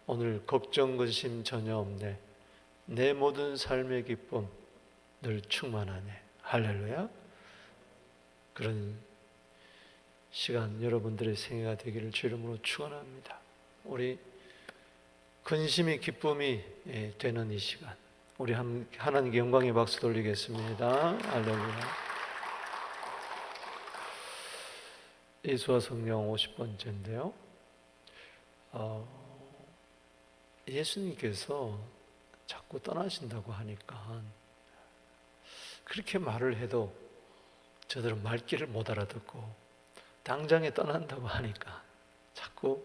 오늘 걱정 근심 전혀 없네. 내 모든 삶의 기쁨 늘 충만하네. 할렐루야. 그런 시간 여러분들의 생애가 되기를 주 이름으로 축원합니다. 우리 근심이 기쁨이 되는 이 시간, 우리 하나님께 영광의 박수 돌리겠습니다. 할렐루야. 예수와 성령 50번째인데요. 예수님께서 자꾸 떠나신다고 하니까 그렇게 말을 해도 저들은 말귀를 못 알아듣고 당장에 떠난다고 하니까 자꾸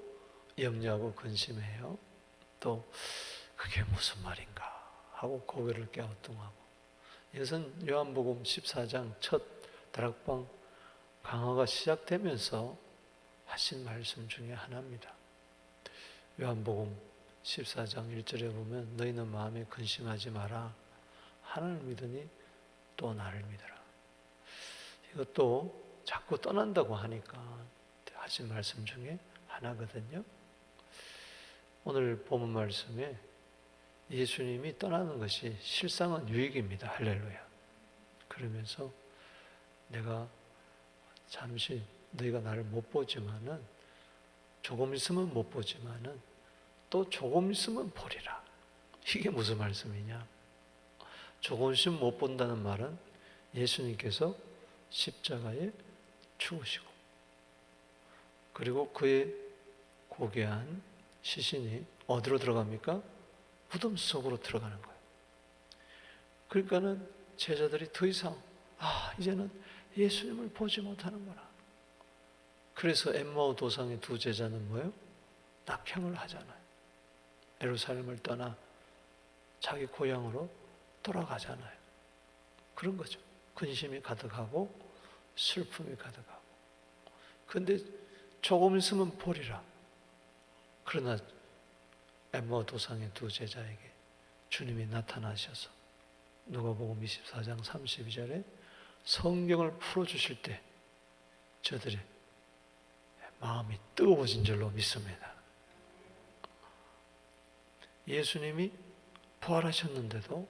염려하고 근심해요. 또 그게 무슨 말인가 하고 고개를 갸우뚱하고. 이것은 요한복음 14장 첫 다락방 강화가 시작되면서 하신 말씀 중에 하나입니다. 요한복음 14장 1절에 보면 너희는 마음에 근심하지 마라. 하나님을 믿으니 또 나를 믿어라. 이것도 자꾸 떠난다고 하니까 하신 말씀 중에 하나거든요. 오늘 본문 말씀에 예수님이 떠나는 것이 실상은 유익입니다. 할렐루야. 그러면서 내가 잠시 너희가 나를 못 보지만은 조금 있으면 못 보지만은 또 조금 있으면 보리라. 이게 무슨 말씀이냐? 조금 있으면 못 본다는 말은 예수님께서 십자가에 죽으시고 그리고 그의 고귀한 시신이 어디로 들어갑니까? 무덤 속으로 들어가는 거예요. 그러니까는 제자들이 더 이상 이제는 예수님을 보지 못하는구나. 그래서 엠마오 도상의 두 제자는 뭐예요? 낙향을 하잖아요. 예루살렘을 떠나 자기 고향으로 돌아가잖아요. 그런 거죠. 근심이 가득하고 슬픔이 가득하고. 그런데 조금 있으면 보리라. 그러나 엠마오 도상의 두 제자에게 주님이 나타나셔서 누가복음 24장 32절에 성경을 풀어주실 때 저들의 마음이 뜨거워진 줄로 믿습니다. 예수님이 부활하셨는데도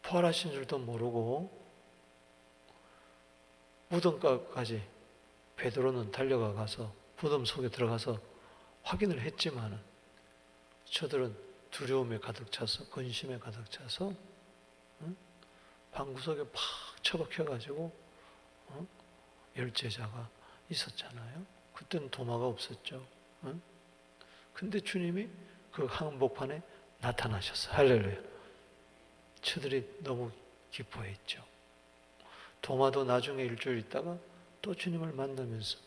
부활하신 줄도 모르고 무덤가까지 베드로는 달려가 가서 무덤 속에 들어가서 확인을 했지만은 저들은 두려움에 가득 차서 근심에 가득 차서 방구석에 팍 처박혀가지고 열 제자가 있었잖아요. 그때는 도마가 없었죠. 근데 주님이 그 한복판에 나타나셨어요. 할렐루야. 저들이 너무 기뻐했죠. 도마도 나중에 일주일 있다가 또 주님을 만나면서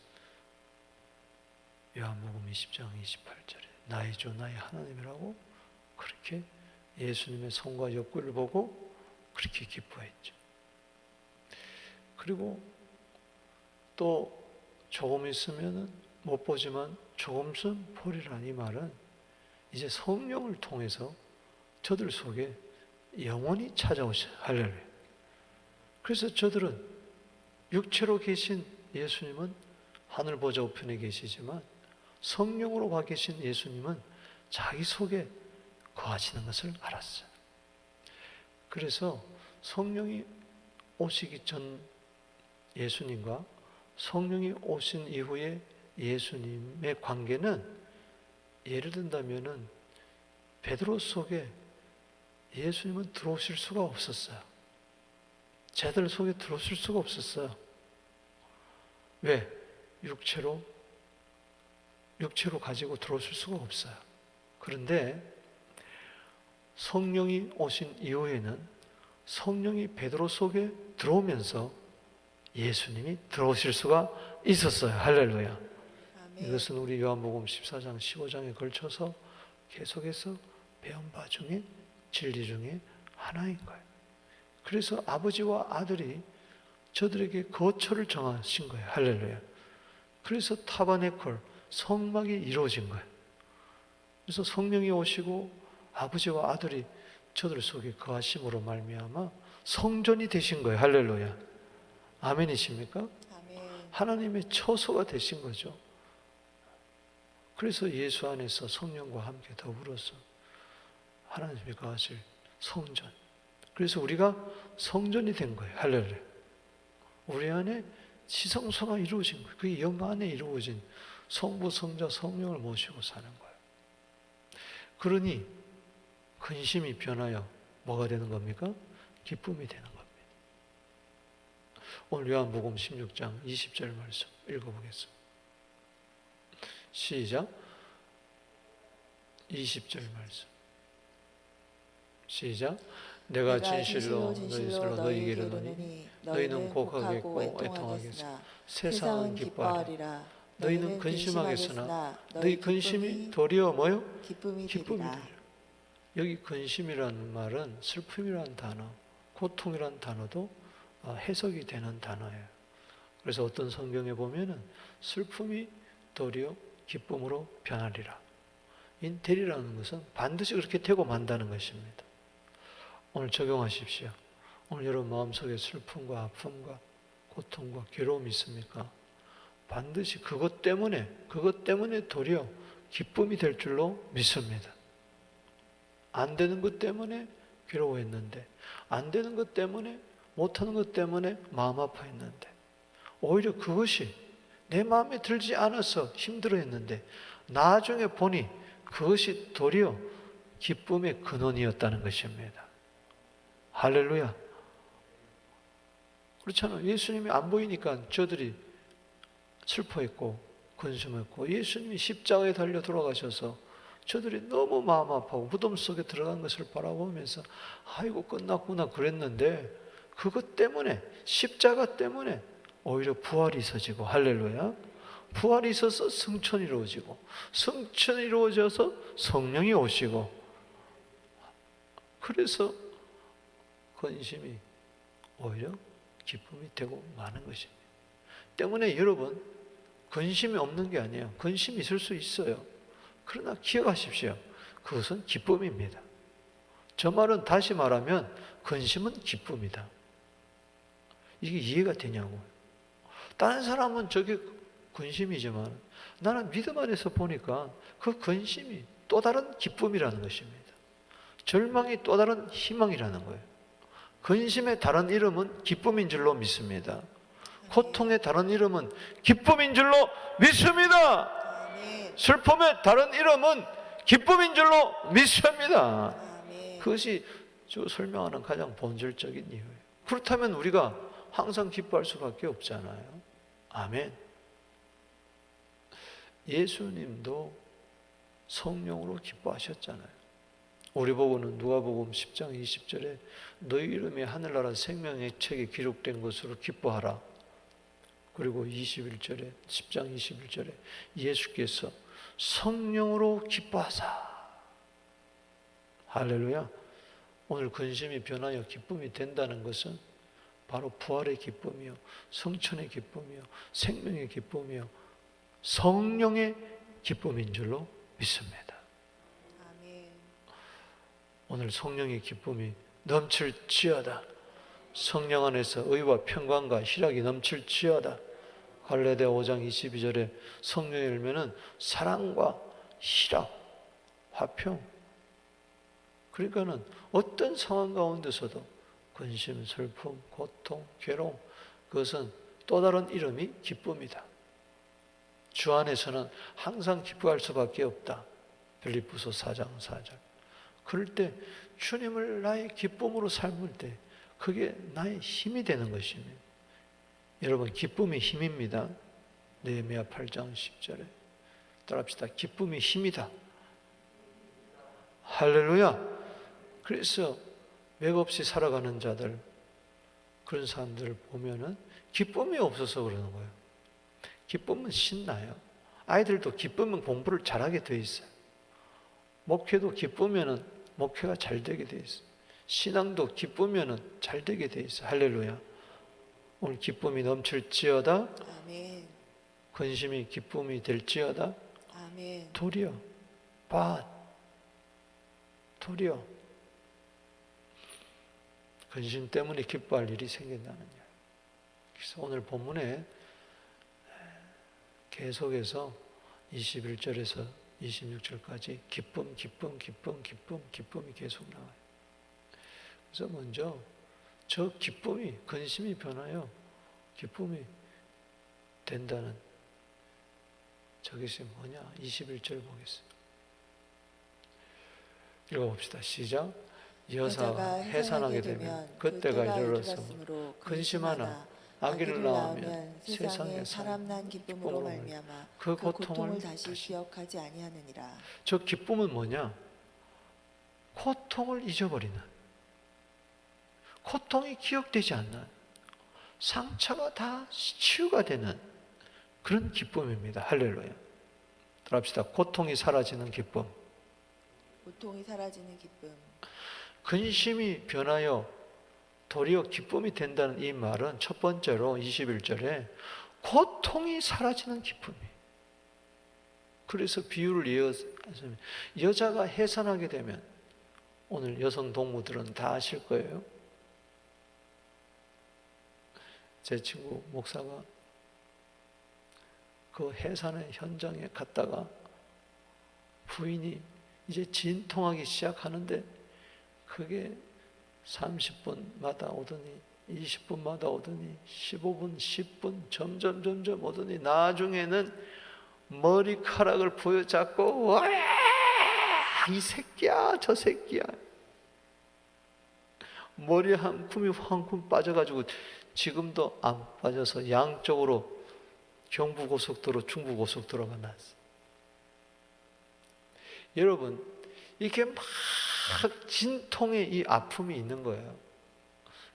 요한복음 20장 28절에 나의 주 나의 하나님이라고 그렇게 예수님의 손과 옆구리를 보고 그렇게 기뻐했죠. 그리고 또 조금 있으면은 못 보지만 조금 있으면 보리라. 이 말은 이제 성령을 통해서 저들 속에 영원히 찾아오셔. 할렐루야. 그래서 저들은 육체로 계신 예수님은 하늘 보좌 우편에 계시지만 성령으로 와 계신 예수님은 자기 속에 거하시는 것을 알았어요. 그래서 성령이 오시기 전 예수님과 성령이 오신 이후에 예수님의 관계는 예를 든다면은 베드로 속에 예수님은 들어오실 수가 없었어요. 제들 속에 들어오실 수가 없었어요. 왜? 육체로 가지고 들어오실 수가 없어요. 그런데 성령이 오신 이후에는 성령이 베드로 속에 들어오면서 예수님이 들어오실 수가 있었어요. 할렐루야. 아멘. 이것은 우리 요한복음 14장 15장에 걸쳐서 계속해서 배운 바 중에 진리 중에 하나인 거예요. 그래서 아버지와 아들이 저들에게 거처를 정하신 거예요. 할렐루야. 그래서 타버네콜 성막이 이루어진 거예요. 그래서 성령이 오시고 아버지와 아들이 저들 속에 거하심으로 말미암아 성전이 되신 거예요. 할렐루야. 아멘이십니까? 아멘. 하나님의 처소가 되신 거죠. 그래서 예수 안에서 성령과 함께 더불어서 하나님이 거하실 성전. 그래서 우리가 성전이 된 거예요. 할렐루야. 우리 안에 지성소가 이루어진 거예요. 그게 영광 안에 이루어진 성부, 성자, 성령을 모시고 사는 거예요. 그러니 근심이 변하여 뭐가 되는 겁니까? 기쁨이 되는 겁니다. 오늘 요한복음 16장 20절 말씀 읽어보겠습니다. 시작. 20절 말씀. 시작. 내가 진실로 너희에게 이르노니 너희는 곡하겠고 애통하겠으나 세상은 기뻐하리라. 너희는 근심하겠으나 너희 근심이 도리어 뭐요? 기쁨이 되리라. 여기 근심이라는 말은 슬픔이라는 단어, 고통이라는 단어도 해석이 되는 단어예요. 그래서 어떤 성경에 보면은 슬픔이 도리어 기쁨으로 변하리라. 되리라는 것은 반드시 그렇게 되고 만다는 것입니다. 오늘 적용하십시오. 오늘 여러분 마음속에 슬픔과 아픔과 고통과 괴로움이 있습니까? 반드시 그것 때문에 도리어 기쁨이 될 줄로 믿습니다. 안 되는 것 때문에 괴로워했는데, 안 되는 것 때문에, 못하는 것 때문에 마음 아파했는데, 오히려 그것이 내 마음에 들지 않아서 힘들어했는데 나중에 보니 그것이 도리어 기쁨의 근원이었다는 것입니다. 할렐루야. 그렇잖아요. 예수님이 안 보이니까 저들이 슬퍼했고 근심했고, 예수님이 십자가에 달려 돌아가셔서 저들이 너무 마음 아파하고 무덤 속에 들어간 것을 바라보면서 아이고 끝났구나 그랬는데, 그것 때문에, 십자가 때문에 오히려 부활이 있어지고, 할렐루야, 부활이 있어서 승천이 이루어지고, 승천이 이루어져서 성령이 오시고, 그래서 근심이 오히려 기쁨이 되고 마는 것입니다. 때문에 여러분, 근심이 없는 게 아니에요. 근심이 있을 수 있어요. 그러나 기억하십시오. 그것은 기쁨입니다. 저 말은 다시 말하면 근심은 기쁨이다. 이게 이해가 되냐고요. 다른 사람은 저게 근심이지만 나는 믿음 안에서 보니까 그 근심이 또 다른 기쁨이라는 것입니다. 절망이 또 다른 희망이라는 거예요. 근심의 다른 이름은 기쁨인 줄로 믿습니다. 고통의 다른 이름은 기쁨인 줄로 믿습니다. 슬픔의 다른 이름은 기쁨인 줄로 믿습니다. 그것이 저 설명하는 가장 본질적인 이유예요. 그렇다면 우리가 항상 기뻐할 수밖에 없잖아요. 아멘. 예수님도 성령으로 기뻐하셨잖아요. 우리 보고는 누가복음 10장 20절에 너희 이름이 하늘나라 생명의 책에 기록된 것으로 기뻐하라. 그리고 21절에 10장 21절에 예수께서 성령으로 기뻐하사. 할렐루야. 오늘 근심이 변하여 기쁨이 된다는 것은 바로 부활의 기쁨이요, 성천의 기쁨이요, 생명의 기쁨이요, 성령의 기쁨인 줄로 믿습니다. 아멘. 오늘 성령의 기쁨이 넘칠지어다. 성령 안에서 의와 평강과 희락이 넘칠지어다. 갈라디아 5장 22절에 성령의 열매는 사랑과 희락, 화평. 그러니까는 어떤 상황 가운데서도 근심, 슬픔, 고통, 괴로움, 그것은 또 다른 이름이 기쁨이다. 주 안에서는 항상 기뻐할 수밖에 없다. 빌립보서 4장 4절. 그럴 때 주님을 나의 기쁨으로 삶을 때 그게 나의 힘이 되는 것입니다. 여러분, 기쁨이 힘입니다. 느헤미야 8장 10절에 따라합시다. 기쁨이 힘이다. 할렐루야. 그래서 맥없이 살아가는 자들, 그런 사람들을 보면은 기쁨이 없어서 그러는 거예요. 기쁨은 신나요. 아이들도 기쁘면 공부를 잘하게 돼 있어요. 목회도 기쁘면은 목회가 잘 되게 돼 있어요. 신앙도 기쁘면은 잘 되게 돼 있어요. 할렐루야. 오늘 기쁨이 넘칠지어다. 아멘. 근심이 기쁨이 될지어다. 아멘. 도리어, 도리어 근심 때문에 기뻐할 일이 생긴다는 거예요. 그래서 오늘 본문에 계속해서 21절에서 26절까지 기쁨, 기쁨, 기쁨, 기쁨, 기쁨이 계속 나와요. 그래서 먼저 저 기쁨이, 근심이 변하여 기쁨이 된다는 저것이 뭐냐? 21절 보겠습니다. 읽어봅시다. 시작. 여자가 해산하게 되면 그때가 이르렀으므로 근심하나 아기를 낳으면 세상에 사람 난 기쁨으로 말미암아 그 고통을 다시 기억하지 아니하느니라. 저 기쁨은 뭐냐? 고통을 잊어버리는, 고통이 기억되지 않는, 상처가 다 치유가 되는 그런 기쁨입니다. 할렐루야. 들어갑시다. 고통이 사라지는 기쁨. 고통이 사라지는 기쁨. 근심이 변하여 도리어 기쁨이 된다는 이 말은 첫 번째로 21절에 고통이 사라지는 기쁨이. 그래서 비유를 이어서 여자가 해산하게 되면, 오늘 여성 동무들은 다 아실 거예요. 제 친구 목사가 그 해산의 현장에 갔다가 부인이 이제 진통하기 시작하는데 그게 30분마다 오더니 20분마다 오더니 15분, 10분 점점 오더니 나중에는 머리카락을 부여잡고 와, 이 새끼야 저 새끼야, 머리 한 줌이 한 줌 빠져가지고 지금도 안 빠져서 양쪽으로 경부고속도로, 중부고속도로가 났어요. 여러분, 이게 막 진통의 이 아픔이 있는 거예요.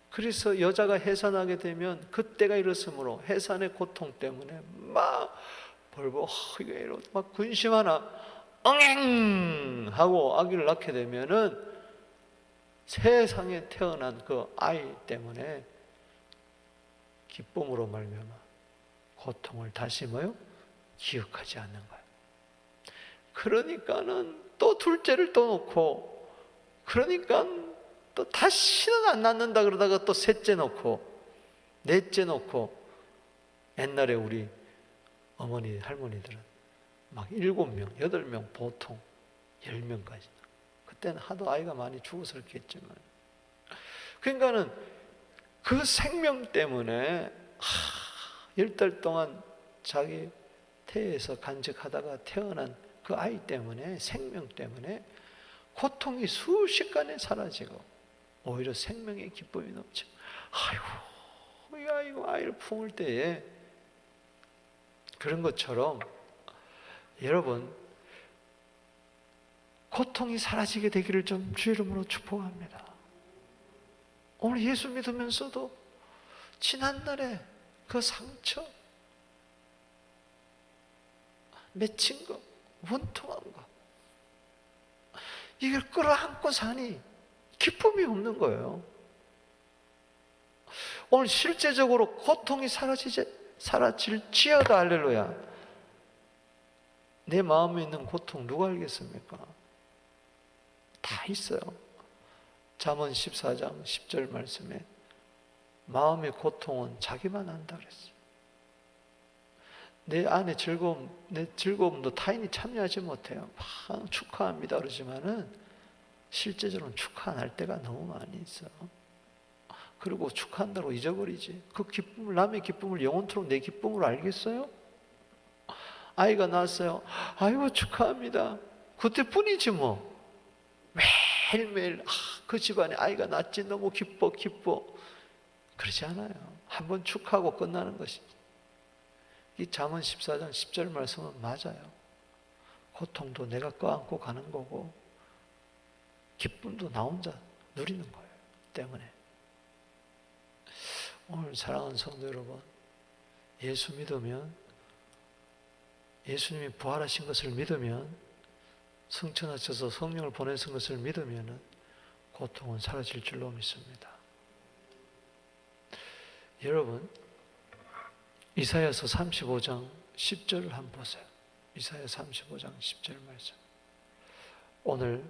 그래서 여자가 해산하게 되면 그때가 이렇으므로 해산의 고통 때문에 막 벌벌 이게 이러 막 근심하나 엉 하고 아기를 낳게 되면은 세상에 태어난 그 아이 때문에 기쁨으로 말미암아 고통을 다시 뭐요? 기억하지 않는 거예요. 그러니까는 또 둘째를 또 놓고, 그러니까 또 다시는 안 낳는다 그러다가 또 셋째 놓고 넷째 놓고, 옛날에 우리 어머니 할머니들은 막 7명, 8명, 보통 10명까지. 그때는 하도 아이가 많이 죽어서 그렇겠지만, 그러니까는 그 생명 때문에 10달 동안 자기 태에서 간직하다가 태어난 그 아이 때문에, 생명 때문에 고통이 순식간에 사라지고 오히려 생명의 기쁨이 넘치고, 아이고 이 아이고 아이를 품을 때에 그런 것처럼 여러분 고통이 사라지게 되기를 좀 주의 이름으로 축복합니다. 오늘 예수 믿으면서도 지난날에 그 상처, 맺힌 거, 원통한 거, 이걸 끌어안고 사니 기쁨이 없는 거예요. 오늘 실제적으로 고통이 사라질지어다. 할렐루야. 내 마음에 있는 고통 누가 알겠습니까? 다 있어요. 잠언 14장 10절 말씀에 마음의 고통은 자기만 안다 그랬어요. 내 안에 내 즐거움도 타인이 참여하지 못해요. 막 축하합니다 그러지만은 실제적으로는 축하 안 할 때가 너무 많이 있어. 그리고 축하한다고 잊어버리지. 그 기쁨을, 남의 기쁨을 영원토록 내 기쁨으로 알겠어요? 아이가 낳았어요. 아이고 축하합니다. 그때뿐이지 뭐. 매일매일 그 집안에 아이가 낳지 너무 기뻐. 그러지 않아요. 한번 축하하고 끝나는 것이지. 이 잠언 14장 10절 말씀은 맞아요. 고통도 내가 껴안고 가는 거고 기쁨도 나 혼자 누리는 거예요. 때문에 오늘 사랑하는 성도 여러분, 예수 믿으면, 예수님이 부활하신 것을 믿으면, 승천하셔서 성령을 보내신 것을 믿으면 고통은 사라질 줄로 믿습니다. 여러분, 이사야서 35장 10절을 한번 보세요. 이사야 35장 10절 말씀. 오늘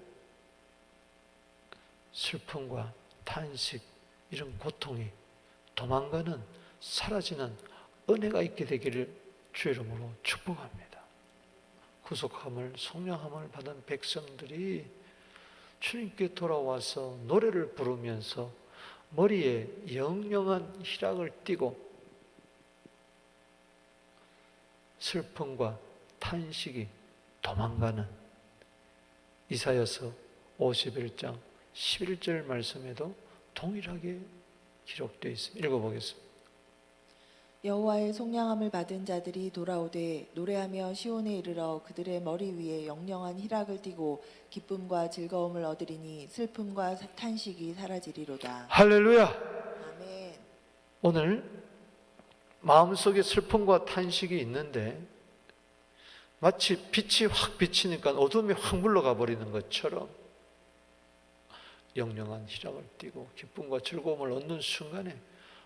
슬픔과 탄식, 이런 고통이 도망가는, 사라지는 은혜가 있게 되기를 주의 이름으로 축복합니다. 구속함을 성령함을 받은 백성들이 주님께 돌아와서 노래를 부르면서 머리에 영영한 희락을 띠고 슬픔과 탄식이 도망가는 이사야서 51장 11절 말씀에도 동일하게 기록되어 있습니다. 읽어보겠습니다. 여호와의 속량함을 받은 자들이 돌아오되 노래하며 시온에 이르러 그들의 머리 위에 영영한 희락을 띠고 기쁨과 즐거움을 얻으리니 슬픔과 탄식이 사라지리로다. 할렐루야. 아멘. 오늘 마음속에 슬픔과 탄식이 있는데 마치 빛이 확 비치니까 어둠이 확 물러가 버리는 것처럼 영영한 희락을 띠고 기쁨과 즐거움을 얻는 순간에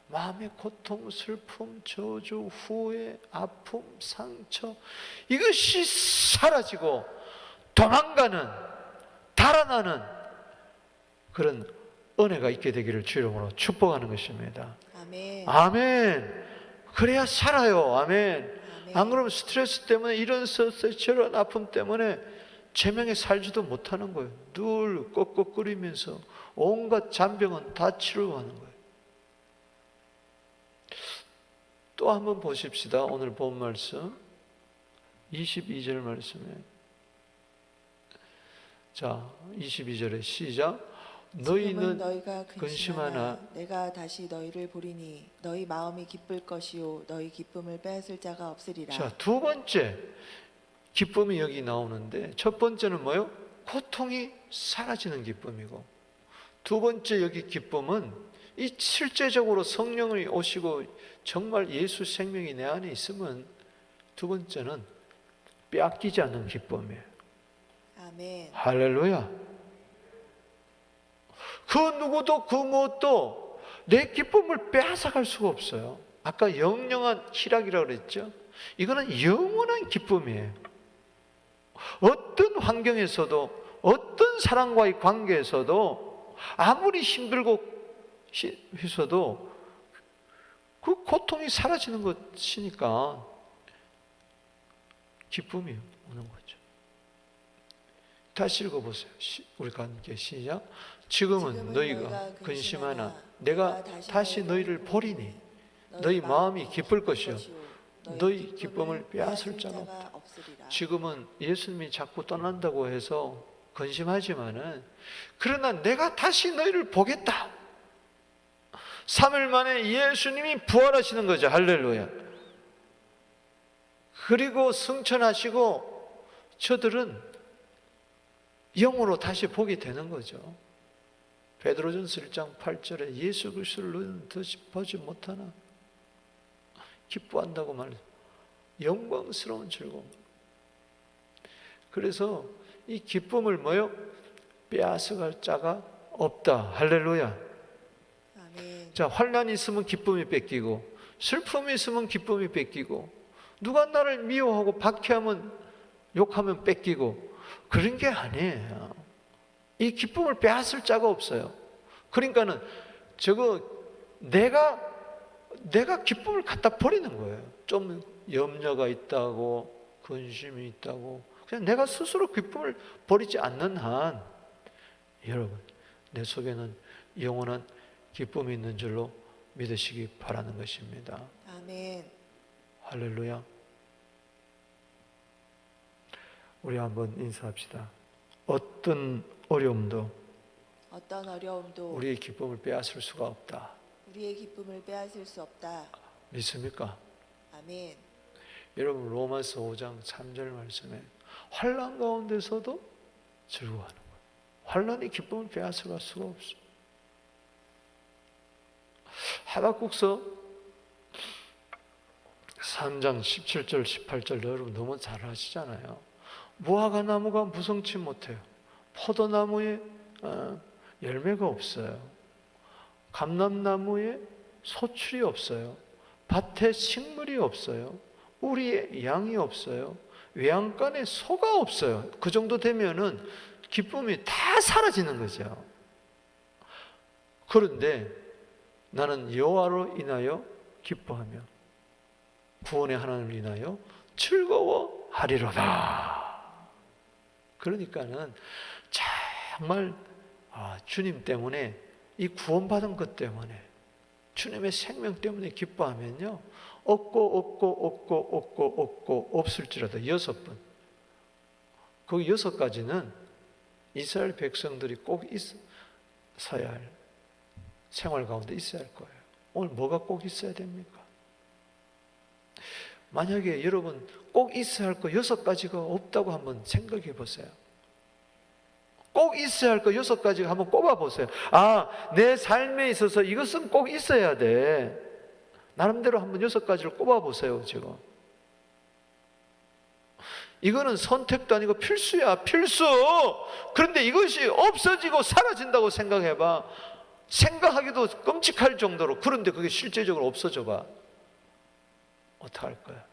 마음의 고통, 슬픔, 저주, 후회, 아픔, 상처 이것이 사라지고 도망가는, 달아나는 그런 은혜가 있게 되기를 주 이름으로 축복하는 것입니다. 아멘. 아멘. 그래야 살아요. 아멘. 아멘. 안 그러면 스트레스 때문에 이런 저런 아픔 때문에 제명에 살지도 못하는 거예요. 늘 꺽꺽거리면서 온갖 잔병은 다 치료하는 거예요. 또 한번 보십시다. 오늘 본 말씀 22절 말씀에 자 22절에 시작. 너희는 너희가 근심하나 내가 다시 너희를 보리니 너희 마음이 기쁠 것이요 너희 기쁨을 빼앗을 자가 없으리라. 자, 두 번째 기쁨이 여기 나오는데 첫 번째는 뭐요? 고통이 사라지는 기쁨이고 두 번째 여기 기쁨은 이 실제적으로 성령이 오시고 정말 예수 생명이 내 안에 있으면 두 번째는 빼앗기지 않는 기쁨이에요. 아멘. 할렐루야. 그 누구도 그 무엇도 내 기쁨을 빼앗아갈 수가 없어요. 아까 영영한 희락이라고 그랬죠. 이거는 영원한 기쁨이에요. 어떤 환경에서도 어떤 사람과의 관계에서도 아무리 힘들고 해서도 그 고통이 사라지는 것이니까 기쁨이 오는 거죠. 다시 읽어보세요. 우리가 함께 시작. 지금은 너희가 근심하나 내가 다시 너희를 보리니 너희 마음이 기쁠 것이요 너희 기쁨을 빼앗을 자가 없다. 지금은 예수님이 자꾸 떠난다고 해서 근심하지만은 그러나 내가 다시 너희를 보겠다. 3일 만에 예수님이 부활하시는 거죠. 할렐루야. 그리고 승천하시고 저들은 영으로 다시 보게 되는 거죠. 베드로전서 1장 8절에 예수 그리스도를 너희는 더 보지 못하나 기뻐한다고 말해요. 영광스러운 즐거움. 그래서 이 기쁨을 뭐요? 빼앗아갈 자가 없다. 할렐루야. 아멘. 자, 환난이 있으면 기쁨이 뺏기고 슬픔이 있으면 기쁨이 뺏기고 누가 나를 미워하고 박해하면 욕하면 뺏기고 그런 게 아니에요. 이 기쁨을 빼앗을 자가 없어요. 그러니까는 내가 기쁨을 갖다 버리는 거예요. 좀 염려가 있다고 근심이 있다고 그냥 내가 스스로 기쁨을 버리지 않는 한 여러분 내 속에는 영원한 기쁨이 있는 줄로 믿으시기 바라는 것입니다. 아멘. 할렐루야. 우리 한번 인사합시다. 어떤 어려움도 우리의 기쁨을 빼앗을 수가 없다. 우리의 기쁨을 빼앗을 수 없다. 믿습니까? 아멘. 여러분 로마서 5장 3절 말씀에 환난 가운데서도 즐거워하는 거예요. 환난이 기쁨을 빼앗아갈 수가 없어. 하박국서 3장 17절 18절 여러분 너무 잘 아시잖아요. 무화과 나무가 무성치 못해요. 포도나무에 열매가 없어요. 감람나무에 소출이 없어요. 밭에 식물이 없어요. 우리의 양이 없어요. 외양간에 소가 없어요. 그 정도 되면은 기쁨이 다 사라지는 거죠. 그런데 나는 여호와로 인하여 기뻐하며 구원의 하나님을 인하여 즐거워하리로다. 그러니까는 정말 주님 때문에, 이 구원받은 것 때문에, 주님의 생명 때문에 기뻐하면요, 없고 없을지라도 6번, 그 6가지는 이스라엘 백성들이 꼭 있어야 할, 생활 가운데 있어야 할 거예요. 오늘 뭐가 꼭 있어야 됩니까? 만약에 여러분 꼭 있어야 할 거 6가지가 없다고 한번 생각해 보세요. 꼭 있어야 할 거 6가지 한번 꼽아 보세요. 내 삶에 있어서 이것은 꼭 있어야 돼. 나름대로 한번 6가지를 꼽아 보세요, 지금. 이거는 선택도 아니고 필수야, 필수! 그런데 이것이 없어지고 사라진다고 생각해 봐. 생각하기도 끔찍할 정도로. 그런데 그게 실제적으로 없어져 봐. 어떡할 거야?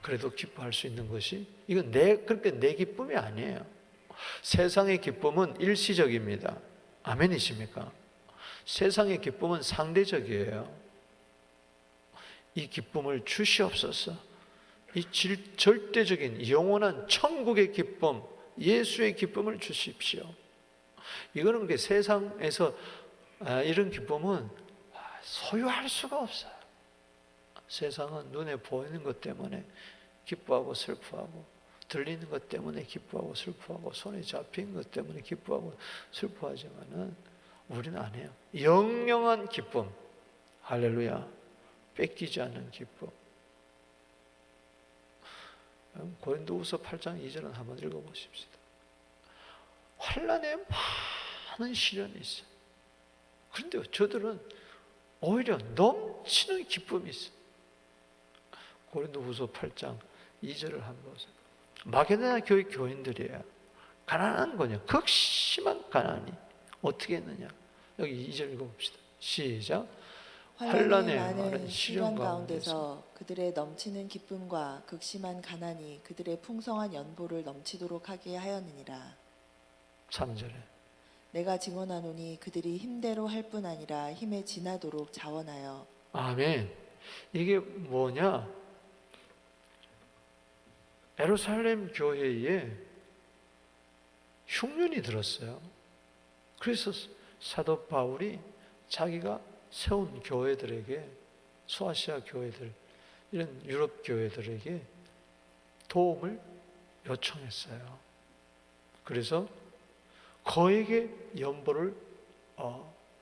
그래도 기뻐할 수 있는 것이, 이건 그렇게 내 기쁨이 아니에요. 세상의 기쁨은 일시적입니다. 아멘이십니까? 세상의 기쁨은 상대적이에요. 이 기쁨을 주시옵소서. 이 절대적인 영원한 천국의 기쁨, 예수의 기쁨을 주십시오. 이거는 그렇게 세상에서 이런 기쁨은 소유할 수가 없어요. 세상은 눈에 보이는 것 때문에 기뻐하고 슬퍼하고, 들리는 것 때문에 기뻐하고 슬퍼하고, 손에 잡힌 것 때문에 기뻐하고 슬퍼하지만은 우리는 안 해요. 영영한 기쁨, 할렐루야, 뺏기지 않는 기쁨. 고린도후서 8장 2절은 한번 읽어보십시다. 환난에 많은 시련이 있어요. 그런데 저들은 오히려 넘치는 기쁨이 있어요. 고린도후서 8장 2절을 한번 보세요. 마게도냐 교회 교인들이에요. 가난한 거냐, 극심한 가난이 어떻게 했느냐. 여기 2절 읽어봅시다. 시작. 환난의 많은 시련 가운데서 그들의 넘치는 기쁨과 극심한 가난이 그들의 풍성한 연보를 넘치도록 하게 하였느니라. 3절에 내가 증언하노니 그들이 힘대로 할 뿐 아니라 힘에 지나도록 자원하여. 아멘. 이게 뭐냐? 예루살렘 교회에 흉년이 들었어요. 그래서 사도 바울이 자기가 세운 교회들에게, 소아시아 교회들, 이런 유럽 교회들에게 도움을 요청했어요. 그래서 거액의 연보를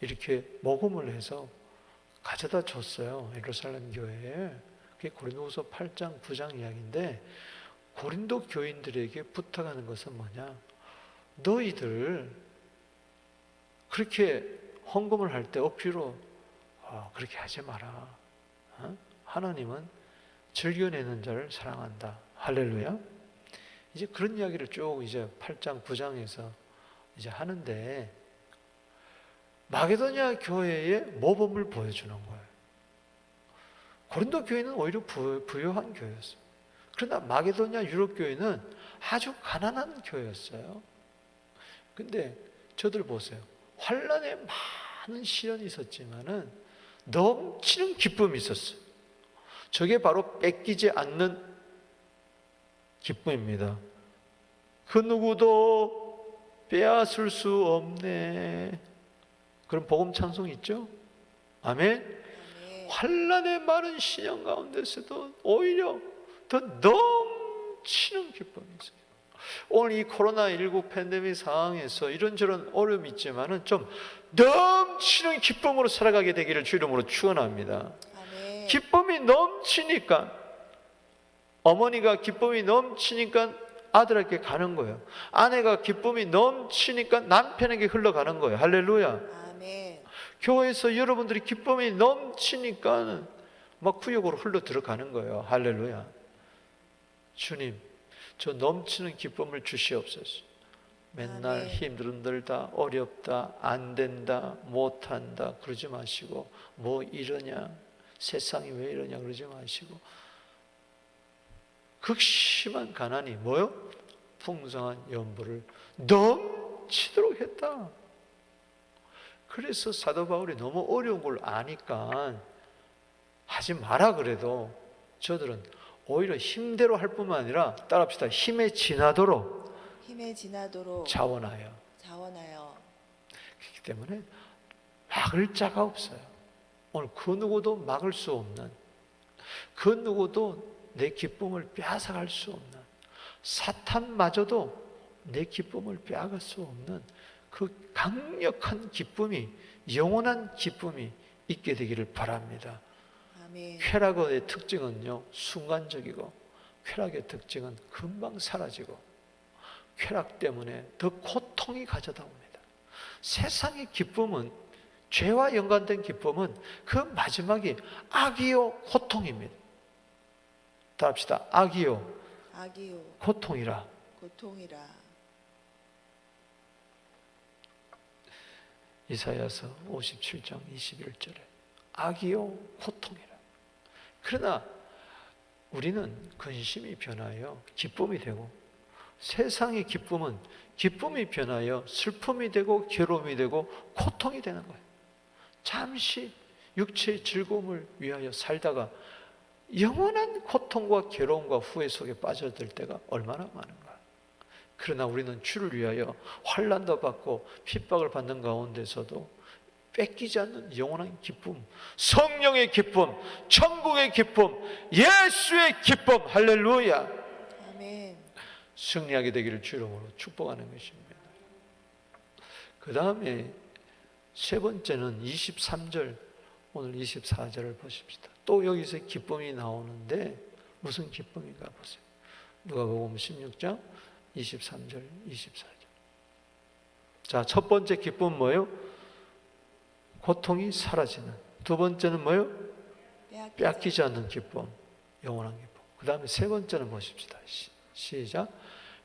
이렇게 모금을 해서 가져다 줬어요. 예루살렘 교회에. 그게 고린도후서 8장 9장 이야기인데, 고린도 교인들에게 부탁하는 것은 뭐냐? 너희들 그렇게 헌금을 할 때 억지로 그렇게 하지 마라. 하나님은 즐겨내는 자를 사랑한다. 할렐루야. 이제 그런 이야기를 쭉 이제 8장 9장에서 이제 하는데, 마게도냐 교회의 모범을 보여주는 거예요. 고린도 교회는 오히려 부유한 교회였어요. 그러나 마게도냐 유럽 교회는 아주 가난한 교회였어요. 근데 저들 보세요. 환난에 많은 시련이 있었지만은 넘치는 기쁨이 있었어요. 저게 바로 뺏기지 않는 기쁨입니다. 그 누구도 빼앗을 수 없네. 그런 복음 찬송 있죠? 아멘. 환난의 많은 시련 가운데서도 오히려 더 넘치는 기쁨이 있어요. 오늘 이 코로나19 팬데믹 상황에서 이런저런 어려움이 있지만은 좀 넘치는 기쁨으로 살아가게 되기를 주 이름으로 축원합니다. 아멘. 기쁨이 넘치니까, 어머니가 기쁨이 넘치니까 아들에게 가는 거예요. 아내가 기쁨이 넘치니까 남편에게 흘러가는 거예요. 할렐루야. 아멘. 교회에서 여러분들이 기쁨이 넘치니까 막 구역으로 흘러 들어가는 거예요. 할렐루야. 주님, 저 넘치는 기쁨을 주시옵소서. 맨날 아멘. 힘들다, 어렵다, 안 된다, 못한다 그러지 마시고, 뭐 이러냐, 세상이 왜 이러냐 그러지 마시고, 극심한 가난이 뭐요? 풍성한 연보를 넘치도록 했다. 그래서 사도 바울이 너무 어려운 걸 아니까 하지 마라 그래도 저들은 오히려 힘대로 할 뿐만 아니라, 따라합시다, 힘에 지나도록 힘에 지나도록 자원하여. 자원하여. 그렇기 때문에 막을 자가 없어요. 오늘 그 누구도 막을 수 없는, 그 누구도 내 기쁨을 빼앗아갈 수 없는, 사탄마저도 내 기쁨을 빼앗을 수 없는 그 강력한 기쁨이, 영원한 기쁨이 있게 되기를 바랍니다. 아멘. 쾌락의 특징은요, 순간적이고, 쾌락의 특징은 금방 사라지고, 쾌락 때문에 더 고통이 가져다 옵니다. 세상의 기쁨은, 죄와 연관된 기쁨은 그 마지막이 악이요 고통입니다. 다 합시다. 악이요 악이요 고통이라. 고통이라. 이사야서 57장 21절에 악이요 고통이라. 그러나 우리는 근심이 변하여 기쁨이 되고, 세상의 기쁨은 기쁨이 변하여 슬픔이 되고 괴로움이 되고 고통이 되는 거예요. 잠시 육체의 즐거움을 위하여 살다가 영원한 고통과 괴로움과 후회 속에 빠져들 때가 얼마나 많은가. 그러나 우리는 주를 위하여 환난도 받고 핍박을 받는 가운데서도 뺏기지 않는 영원한 기쁨, 성령의 기쁨, 천국의 기쁨, 예수의 기쁨, 할렐루야, 아멘. 승리하게 되기를 주 이름으로 축복하는 것입니다. 그 다음에 세 번째는 23절, 오늘 24절을 보십시다. 또 여기서 기쁨이 나오는데 무슨 기쁨인가 보세요. 누가복음 16장 23절, 24절. 자, 첫 번째 기쁨은 뭐예요? 고통이 사라지는. 두 번째는 뭐예요? 뺏기지 않는 기쁨, 영원한 기쁨. 그 다음에 세 번째는 보십시다. 시작.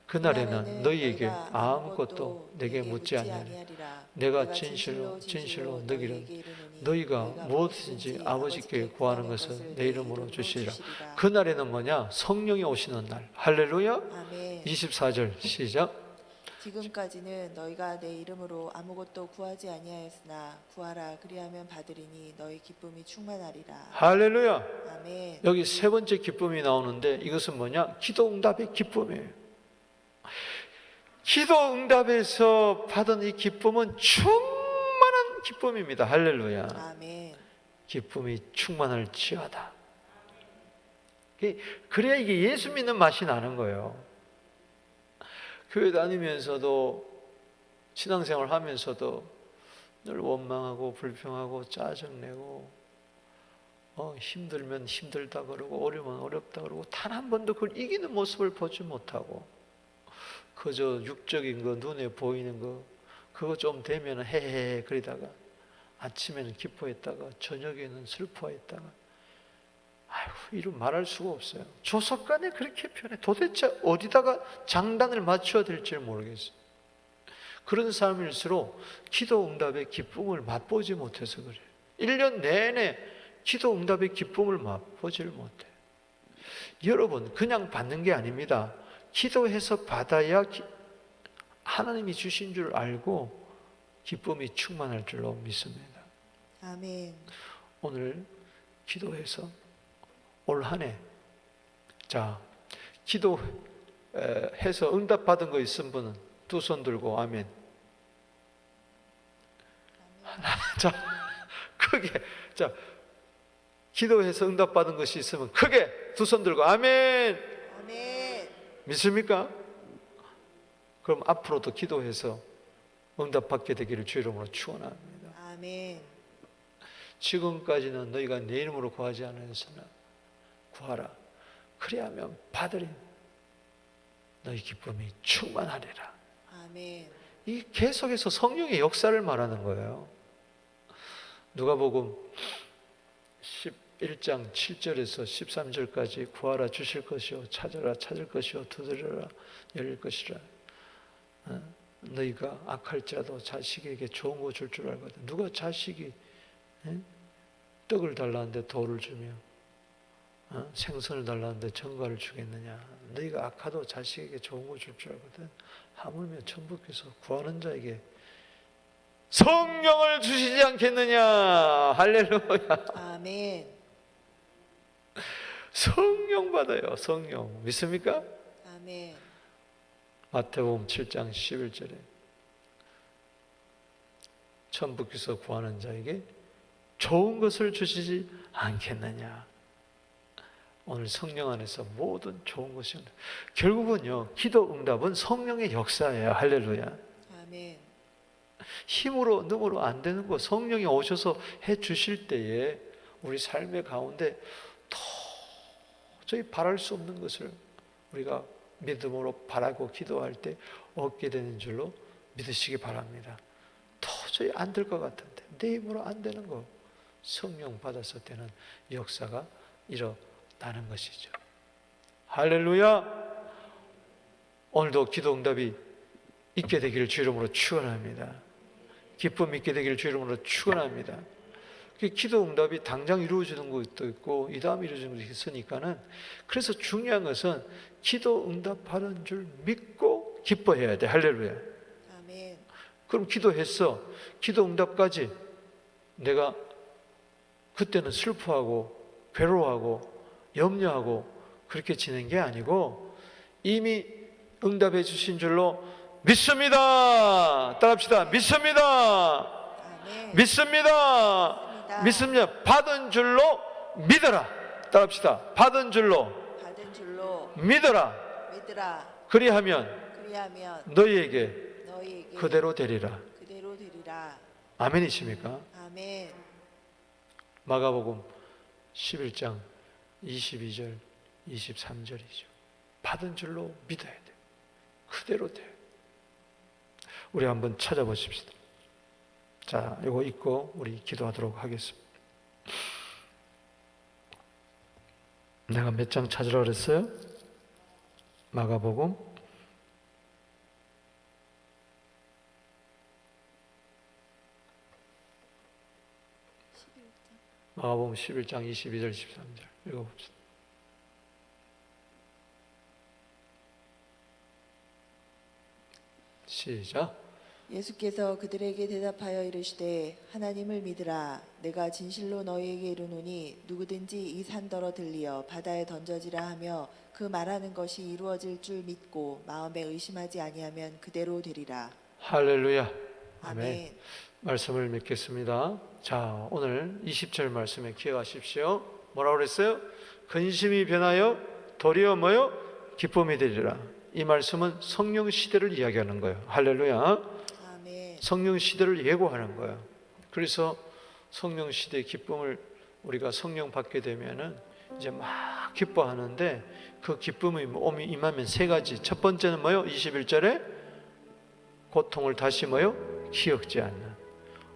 그날에는 너희에게 아무것도 내게 묻지 아니하리라. 내가 진실로 진실로 너희를 너희가 무엇이든지 아버지께 구하는 것을 내 이름으로 주시리라. 그날에는 뭐냐? 성령이 오시는 날. 할렐루야. 아멘. 24절 시작. 지금까지는 너희가 내 이름으로 아무것도 구하지 아니하였으나 구하라 그리하면 받으리니 너희 기쁨이 충만하리라. 할렐루야. 아멘. 여기 세 번째 기쁨이 나오는데 이것은 뭐냐? 기도 응답의 기쁨이에요. 기도 응답에서 받은 이 기쁨은 충만한 기쁨입니다. 할렐루야. 아멘. 기쁨이 충만할지어다. 그래야 이게 예수 믿는 맛이 나는 거예요. 교회 다니면서도, 신앙생활 하면서도 늘 원망하고 불평하고 짜증내고, 힘들면 힘들다 그러고 어려우면 어렵다 그러고 단 한 번도 그걸 이기는 모습을 보지 못하고, 그저 육적인 거, 눈에 보이는 거, 그거 좀 되면 헤헤헤 그러다가 아침에는 기뻐했다가 저녁에는 슬퍼했다가, 아이고, 이름 말할 수가 없어요. 조석간에 그렇게 표현해. 도대체 어디다가 장단을 맞춰야 될지 모르겠어요. 그런 사람일수록 기도 응답의 기쁨을 맛보지 못해서 그래요. 1년 내내 기도 응답의 기쁨을 맛보지를 못해요. 여러분, 그냥 받는 게 아닙니다. 기도해서 받아야 하나님이 주신 줄 알고 기쁨이 충만할 줄로 믿습니다. 아멘. 오늘 기도해서 올 한 해, 자, 기도해서 응답받은 거 있은 분은 두 손 들고 아멘. 자, 크게, 자, 기도해서 응답받은 것이 있으면 크게 두 손 들고 아멘. 아멘. 믿습니까? 그럼 앞으로도 기도해서 응답받게 되기를 주 이름으로 축원합니다. 아멘. 지금까지는 너희가 내 이름으로 구하지 않았으나 구하라. 그리하면 받으리. 너희 기쁨이 충만하리라. 아멘. 이 계속해서 성령의 역사를 말하는 거예요. 누가복음 11장 7절에서 13절까지 구하라 주실 것이요 찾아라 찾을 것이요 두드려라 열릴 것이라. 너희가 악할지라도 자식에게 좋은 거 줄 줄 알거든. 누가 자식이 떡을 달라는데 돌을 주며 생선을 달라는데 전갈을 주겠느냐. 너희가 악하도 자식에게 좋은 거 줄 줄 알거든. 하물며 천부께서 구하는 자에게 성령을 주시지 않겠느냐. 할렐루야. 아멘. 성령 받아요. 성령 믿습니까? 아멘. 마태복음 7장 11절에 천국에서 구하는 자에게 좋은 것을 주시지 않겠느냐. 오늘 성령 안에서 모든 좋은 것이 결국은요, 기도 응답은 성령의 역사예요. 할렐루야. 아멘. 힘으로 능으로 안 되는 거 성령이 오셔서 해 주실 때에 우리 삶의 가운데 도저히 바랄 수 없는 것을 우리가 믿음으로 바라고 기도할 때 얻게 되는 줄로 믿으시기 바랍니다. 도저히 안 될 것 같은데 내 힘으로 안 되는 거 성령 받았을 때는 역사가 일어나는 것이죠. 할렐루야. 오늘도 기도 응답이 있게 되기를 주 이름으로 축원합니다. 기쁨 있게 되기를 주 이름으로 축원합니다. 기도 응답이 당장 이루어지는 것도 있고 이 다음 이루어지는 것이 있으니까는, 그래서 중요한 것은 기도 응답하는 줄 믿고 기뻐해야 돼. 할렐루야. 아멘. 그럼 기도했어. 기도 응답까지 내가 그때는 슬퍼하고 괴로워하고 염려하고 그렇게 지낸 게 아니고 이미 응답해 주신 줄로 믿습니다. 따라합시다. 믿습니다. 아멘. 믿습니다. 믿습니다. 받은 줄로 믿어라. 따라합시다. 받은 줄로 받은 줄로 믿어라. 믿으라. 그리하면 너희에게 그대로 되리라. 그대로 되리라. 아멘이십니까? 아멘. 마가복음 11장 22절 23절이죠. 받은 줄로 믿어야 돼. 그대로 돼. 우리 한번 찾아보십시다. 자, 이거 읽고 우리 기도하도록 하겠습니다. 내가 몇 장 찾으라 그랬어요? 마가복음 11장 22절 23절 읽어봅시다. 시작. 예수께서 그들에게 대답하여 이르시되 하나님을 믿으라. 내가 진실로 너희에게 이르노니 누구든지 이 산더러 들리어 바다에 던져지라 하며 그 말하는 것이 이루어질 줄 믿고 마음에 의심하지 아니하면 그대로 되리라. 할렐루야. 아멘. 아멘. 말씀을 맺겠습니다. 자, 오늘 20절 말씀에 기억하십시오. 뭐라고 그랬어요? 근심이 변하여 도리어 뭐요? 기쁨이 되리라. 이 말씀은 성령 시대를 이야기하는 거예요. 할렐루야. 아멘. 성령 시대를 예고하는 거예요. 그래서 성령 시대의 기쁨을 우리가 성령 받게 되면은 이제 막 기뻐하는데, 그 기쁨이 임하면 세 가지. 첫 번째는 뭐요? 21절에 고통을 다시 뭐요? 기억지 않는.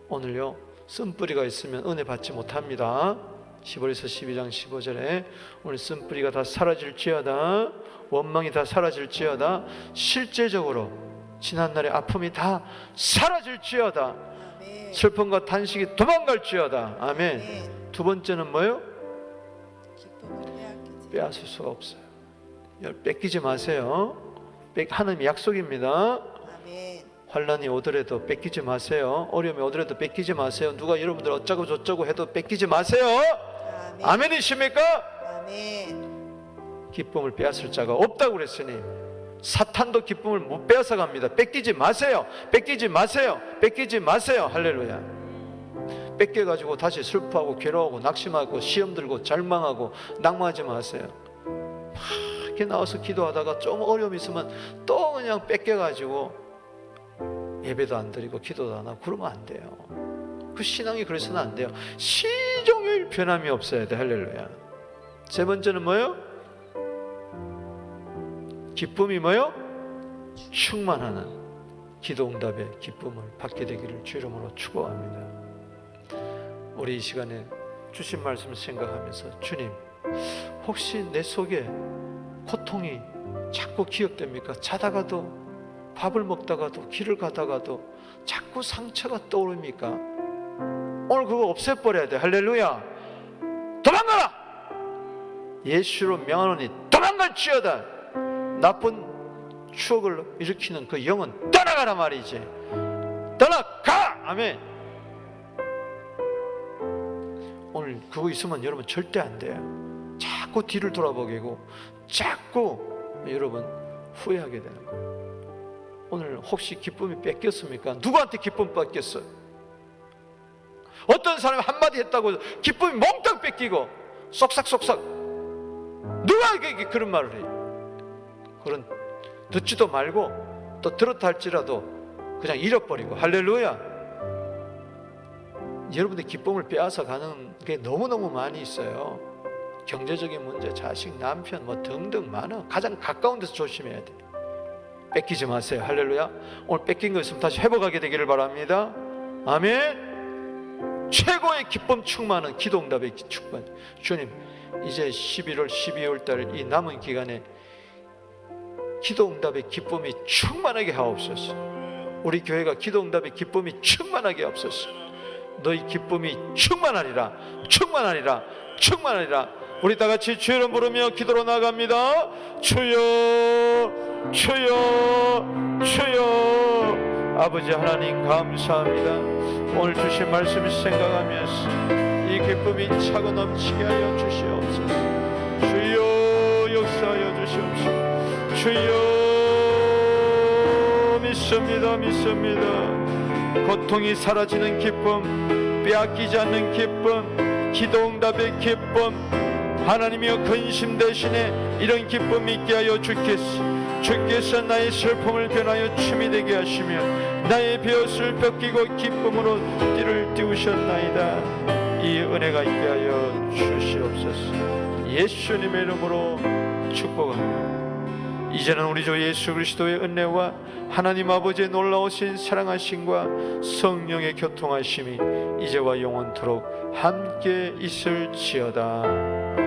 오늘요, 쓴뿌리가 있으면 은혜 받지 못합니다. 10월에서 12장 15절에 오늘 쓴뿌리가 다 사라질지어다, 원망이 다 사라질지어다, 실제적으로 지난날의 아픔이 다 사라질지어다, 아멘. 슬픔과 탄식이 도망갈지어다. 아멘. 아멘. 두 번째는 뭐예요? 기쁨을 빼앗기지. 빼앗을 수가 없어요. 뺏기지 마세요. 하나님의 약속입니다. 아멘. 환란이 오더라도 뺏기지 마세요. 어려움이 오더라도 뺏기지 마세요. 누가 여러분들 어쩌고 저쩌고 해도 뺏기지 마세요. 아멘. 아멘이십니까? 아멘. 기쁨을 빼앗을 자가 없다고 그랬으니 사탄도 기쁨을 못 빼앗아 갑니다. 뺏기지 마세요. 뺏기지 마세요. 뺏기지 마세요. 할렐루야. 뺏겨가지고 다시 슬퍼하고 괴로워하고 낙심하고 시험 들고 절망하고 낙망하지 마세요. 막 이렇게 나와서 기도하다가 좀 어려움이 있으면 또 그냥 뺏겨가지고 예배도 안 드리고 기도도 안 하고 그러면 안 돼요. 그 신앙이 그래서는 안 돼요. 시종일 변함이 없어야 돼. 할렐루야. 세 번째는 뭐예요? 기쁨이 뭐예요? 충만하는 기도 응답의 기쁨을 받게 되기를 주 이름으로 축원합니다. 우리 이 시간에 주신 말씀을 생각하면서, 주님, 혹시 내 속에 고통이 자꾸 기억됩니까? 자다가도, 밥을 먹다가도, 길을 가다가도 자꾸 상처가 떠오릅니까? 오늘 그거 없애버려야 돼. 할렐루야. 도망가라. 예수로 명하노니 도망갈지어다. 나쁜 추억을 일으키는 그 영은 떠나가라 말이지. 떠나가. 아멘. 오늘 그거 있으면 여러분 절대 안 돼요. 자꾸 뒤를 돌아보게 되고 자꾸 여러분 후회하게 되는 거예요. 오늘 혹시 기쁨이 뺏겼습니까? 누구한테 기쁨 뺏겼어요? 어떤 사람이 한마디 했다고 기쁨이 몽땅 뺏기고 쏙싹쏙싹 누가 그런 말을 해요? 그런 듣지도 말고 또 들었다 할지라도 그냥 잃어버리고. 할렐루야. 여러분들 기쁨을 빼앗아 가는 게 너무너무 많이 있어요. 경제적인 문제, 자식, 남편 뭐 등등 많아. 가장 가까운 데서 조심해야 돼. 뺏기지 마세요. 할렐루야. 오늘 뺏긴 거 있으면 다시 회복하게 되기를 바랍니다. 아멘. 최고의 기쁨 충만은 기도응답의 축복. 주님, 이제 11월 12월 달 이 남은 기간에 기도응답의 기쁨이 충만하게 하옵소서. 우리 교회가 기도응답의 기쁨이 충만하게 하옵소서. 너희 기쁨이 충만하리라, 충만하리라, 충만하리라. 우리 다 같이 주여 이름 부르며 기도로 나갑니다. 주여, 주여, 주여. 아버지 하나님 감사합니다. 오늘 주신 말씀 생각하면서 이 기쁨이 차고 넘치게 하여 주시옵소서. 주여 역사하여 주시옵소서. 주여 믿습니다, 믿습니다. 고통이 사라지는 기쁨, 빼앗기지 않는 기쁨, 기도응답의 기쁨, 하나님이여 근심 대신에 이런 기쁨 있게 하여 주께서 나의 슬픔을 변하여 춤이 되게 하시며 나의 배옷을 벗기고 기쁨으로 띠를 띄우셨나이다. 이 은혜가 있게 하여 주시옵소서. 예수님의 이름으로 축복합니다. 이제는 우리 주 예수 그리스도의 은혜와 하나님 아버지의 놀라우신 사랑하심과 성령의 교통하심이 이제와 영원토록 함께 있을지어다.